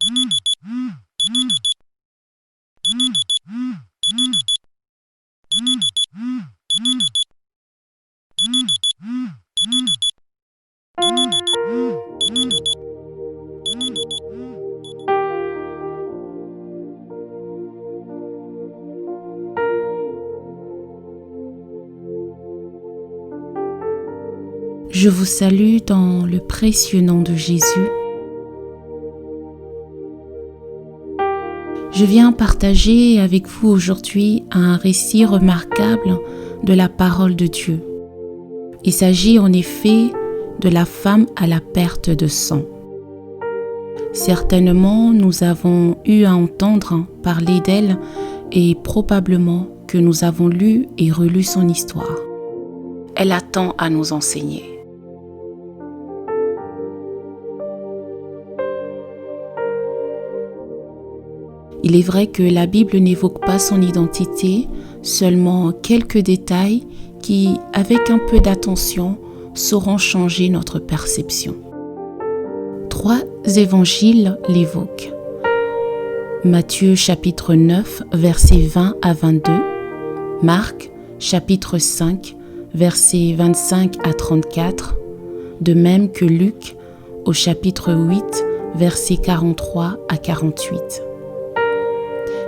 Je vous salue dans le précieux nom de Jésus. Je viens partager avec vous aujourd'hui un récit remarquable de la parole de Dieu. Il s'agit en effet de la femme à la perte de sang. Certainement, nous avons eu à entendre parler d'elle et probablement que nous avons lu et relu son histoire. Elle a tant à nous enseigner. Il est vrai que la Bible n'évoque pas son identité, seulement quelques détails qui, avec un peu d'attention, sauront changer notre perception. 3 évangiles l'évoquent. Matthieu chapitre 9, versets 20 à 22. Marc chapitre 5, versets 25 à 34. De même que Luc au chapitre 8, versets 43 à 48.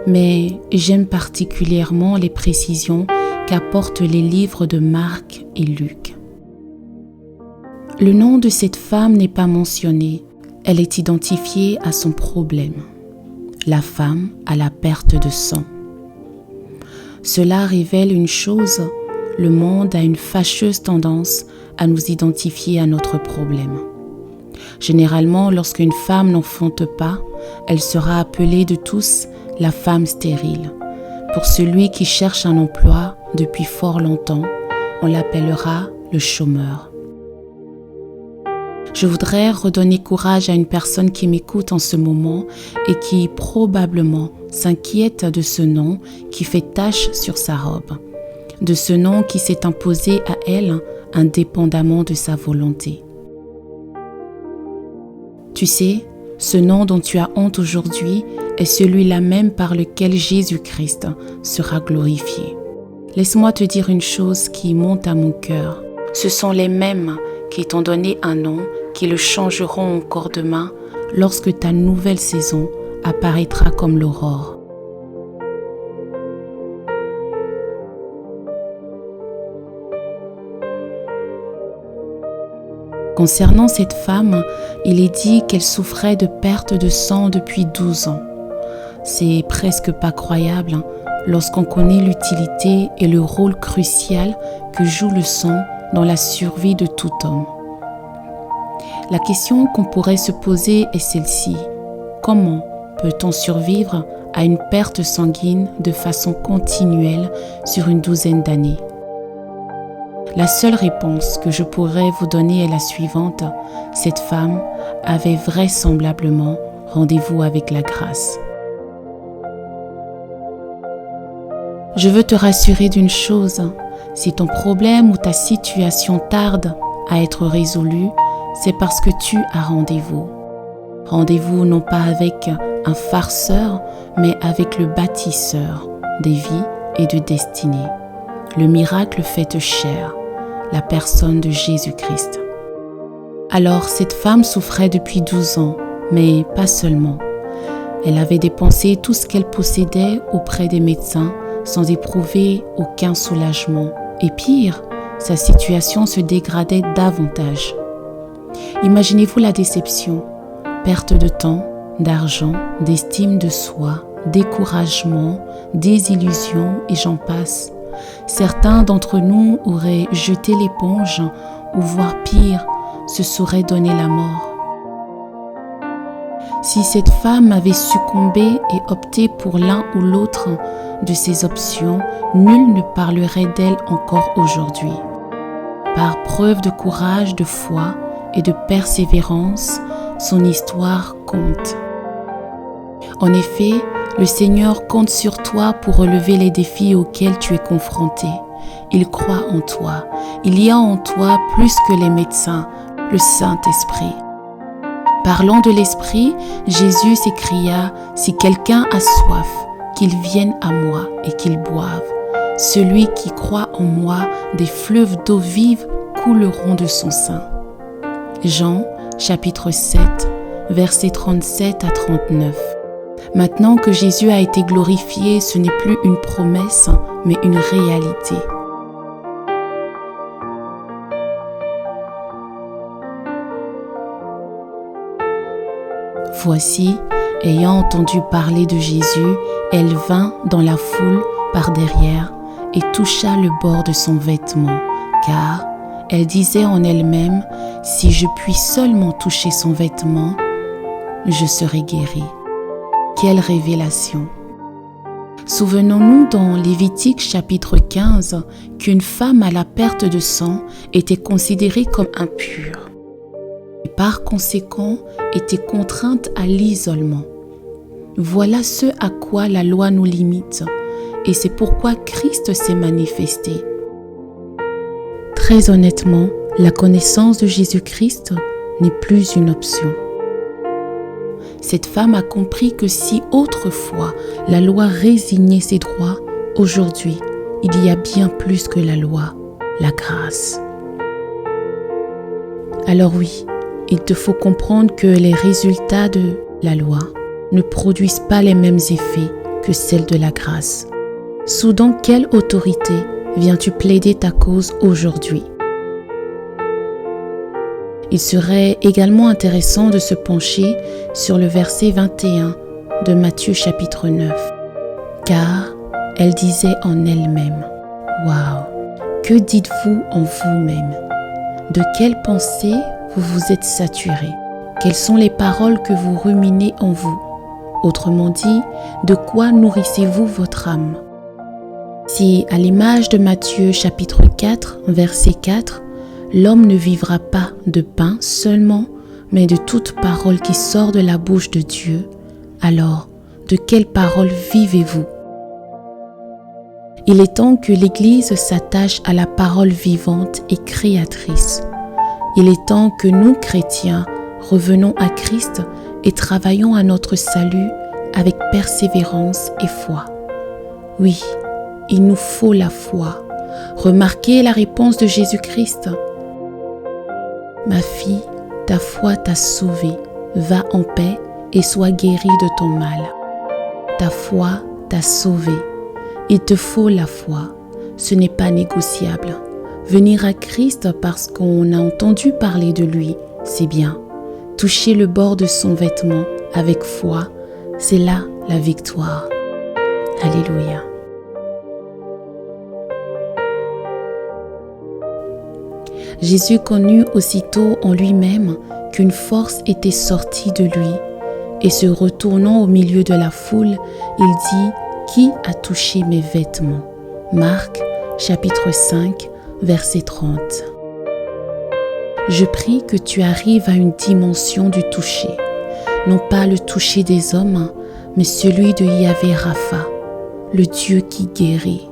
Mais j'aime particulièrement les précisions qu'apportent les livres de Marc et Luc. Le nom de cette femme n'est pas mentionné, elle est identifiée à son problème, la femme à la perte de sang. Cela révèle une chose, le monde a une fâcheuse tendance à nous identifier à notre problème. Généralement, lorsqu'une femme n'enfante pas, elle sera appelée de tous la femme stérile. Pour celui qui cherche un emploi depuis fort longtemps, on l'appellera le chômeur. Je voudrais redonner courage à une personne qui m'écoute en ce moment et qui probablement s'inquiète de ce nom qui fait tache sur sa robe, de ce nom qui s'est imposé à elle indépendamment de sa volonté. Tu sais, ce nom dont tu as honte aujourd'hui est celui-là même par lequel Jésus-Christ sera glorifié. Laisse-moi te dire une chose qui monte à mon cœur. Ce sont les mêmes qui t'ont donné un nom qui le changeront encore demain lorsque ta nouvelle saison apparaîtra comme l'aurore. Concernant cette femme, il est dit qu'elle souffrait de perte de sang depuis 12 ans. C'est presque pas croyable lorsqu'on connaît l'utilité et le rôle crucial que joue le sang dans la survie de tout homme. La question qu'on pourrait se poser est celle-ci. Comment peut-on survivre à une perte sanguine de façon continuelle sur une douzaine d'années ? La seule réponse que je pourrais vous donner est la suivante. Cette femme avait vraisemblablement rendez-vous avec la grâce. Je veux te rassurer d'une chose. Si ton problème ou ta situation tarde à être résolue, c'est parce que tu as rendez-vous. Rendez-vous non pas avec un farceur, mais avec le bâtisseur des vies et de destinées. Le miracle fait chair, la personne de Jésus-Christ. Alors, cette femme souffrait depuis 12 ans, mais pas seulement. Elle avait dépensé tout ce qu'elle possédait auprès des médecins sans éprouver aucun soulagement. Et pire, sa situation se dégradait davantage. Imaginez-vous la déception, perte de temps, d'argent, d'estime de soi, découragement, désillusion et j'en passe. Certains d'entre nous auraient jeté l'éponge ou voire pire, se seraient donné la mort. Si cette femme avait succombé et opté pour l'un ou l'autre de ces options, nul ne parlerait d'elle encore aujourd'hui. Par preuve de courage, de foi et de persévérance, son histoire compte. En effet, le Seigneur compte sur toi pour relever les défis auxquels tu es confronté. Il croit en toi. Il y a en toi plus que les médecins, le Saint-Esprit. Parlant de l'Esprit, Jésus s'écria, « Si quelqu'un a soif, qu'il vienne à moi et qu'il boive. Celui qui croit en moi, des fleuves d'eau vive couleront de son sein. » Jean, chapitre 7, versets 37 à 39. Maintenant que Jésus a été glorifié, ce n'est plus une promesse, mais une réalité. Voici, ayant entendu parler de Jésus, elle vint dans la foule par derrière et toucha le bord de son vêtement, car elle disait en elle-même, « Si je puis seulement toucher son vêtement, je serai guérie. » Quelle révélation! Souvenons-nous dans Lévitique chapitre 15 qu'une femme à la perte de sang était considérée comme impure et par conséquent était contrainte à l'isolement. Voilà ce à quoi la loi nous limite et c'est pourquoi Christ s'est manifesté. Très honnêtement, la connaissance de Jésus-Christ n'est plus une option. Cette femme a compris que si autrefois la loi résignait ses droits, aujourd'hui, il y a bien plus que la loi, la grâce. Alors oui, il te faut comprendre que les résultats de la loi ne produisent pas les mêmes effets que celles de la grâce. Sous donc quelle autorité viens-tu plaider ta cause aujourd'hui? Il serait également intéressant de se pencher sur le verset 21 de Matthieu chapitre 9. Car elle disait en elle-même, « Waouh, que dites-vous en vous-même? De quelles pensées vous vous êtes saturé? Quelles sont les paroles que vous ruminez en vous? Autrement dit, de quoi nourrissez-vous votre âme? » Si, à l'image de Matthieu chapitre 4, verset 4, l'homme ne vivra pas de pain seulement, mais de toute parole qui sort de la bouche de Dieu. Alors, de quelle parole vivez-vous? Il est temps que l'Église s'attache à la parole vivante et créatrice. Il est temps que nous, chrétiens, revenons à Christ et travaillons à notre salut avec persévérance et foi. Oui, il nous faut la foi. Remarquez la réponse de Jésus-Christ. Ma fille, ta foi t'a sauvée. Va en paix et sois guérie de ton mal. Ta foi t'a sauvée. Il te faut la foi. Ce n'est pas négociable. Venir à Christ parce qu'on a entendu parler de lui, c'est bien. Toucher le bord de son vêtement avec foi, c'est là la victoire. Alléluia. Jésus connut aussitôt en lui-même qu'une force était sortie de lui, et se retournant au milieu de la foule, il dit « Qui a touché mes vêtements ?» Marc, chapitre 5, verset 30. Je prie que tu arrives à une dimension du toucher, non pas le toucher des hommes, mais celui de Yahvé Rapha, le Dieu qui guérit.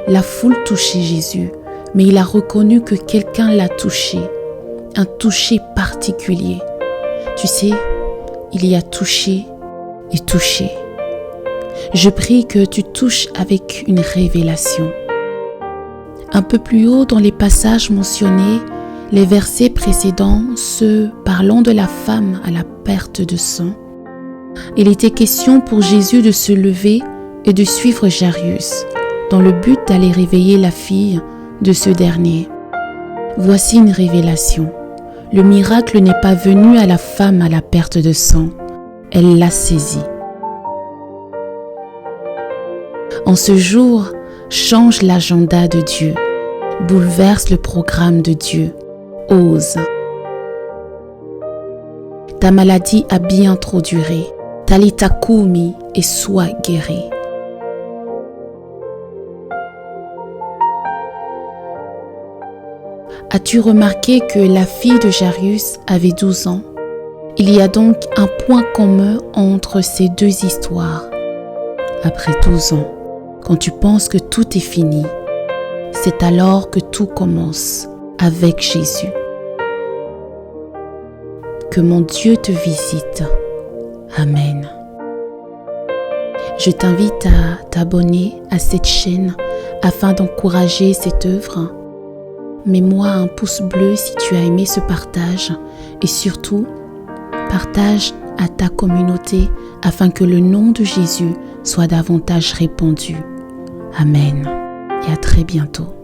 La foule touchait Jésus, mais il a reconnu que quelqu'un l'a touché, un toucher particulier. Tu sais, il y a touché et touché. Je prie que tu touches avec une révélation. Un peu plus haut dans les passages mentionnés, les versets précédents, ceux parlant de la femme à la perte de sang, il était question pour Jésus de se lever et de suivre Jairus, dans le but d'aller réveiller la fille de ce dernier. Voici une révélation. Le miracle n'est pas venu à la femme à la perte de sang. Elle l'a saisi. En ce jour, change l'agenda de Dieu. Bouleverse le programme de Dieu. Ose. Ta maladie a bien trop duré. Talita Koumi et sois guérie. As-tu remarqué que la fille de Jairus avait 12 ans? Il y a donc un point commun entre ces deux histoires. Après 12 ans, quand tu penses que tout est fini, c'est alors que tout commence avec Jésus. Que mon Dieu te visite. Amen. Je t'invite à t'abonner à cette chaîne afin d'encourager cette œuvre. Mets-moi un pouce bleu si tu as aimé ce partage et surtout, partage à ta communauté afin que le nom de Jésus soit davantage répandu. Amen et à très bientôt.